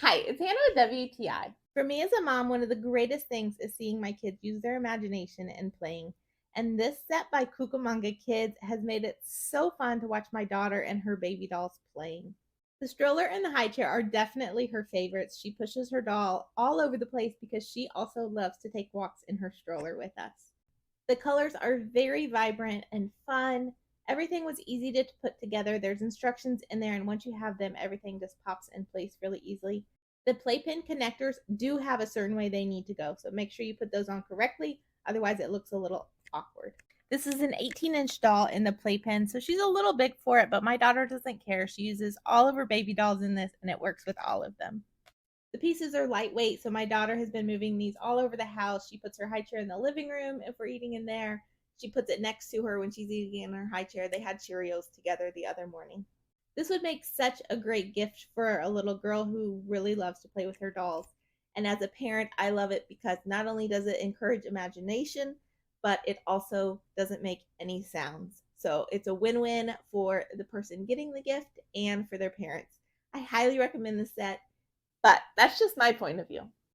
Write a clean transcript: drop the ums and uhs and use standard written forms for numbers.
Hi, it's Hannah with WTI. For me as a mom, one of the greatest things is seeing my kids use their imagination and playing. And this set by Kookamunga Kids has made it so fun to watch my daughter and her baby dolls playing. The stroller and the high chair are definitely her favorites. She pushes her doll all over the place because she also loves to take walks in her stroller with us. The colors are very vibrant and fun. Everything was easy to put together. There's instructions in there, and once you have them, everything just pops in place really easily. The playpen connectors do have a certain way they need to go, so make sure you put those on correctly. Otherwise, it looks a little awkward. This is an 18-inch doll in the playpen, so she's a little big for it, but my daughter doesn't care. She uses all of her baby dolls in this, and it works with all of them. The pieces are lightweight, so my daughter has been moving these all over the house. She puts her high chair in the living room if we're eating in there. She puts it next to her when she's eating in her high chair. They had Cheerios together the other morning. This would make such a great gift for a little girl who really loves to play with her dolls. And as a parent, I love it because not only does it encourage imagination, but it also doesn't make any sounds. So it's a win win for the person getting the gift and for their parents. I highly recommend this set, but that's just my point of view.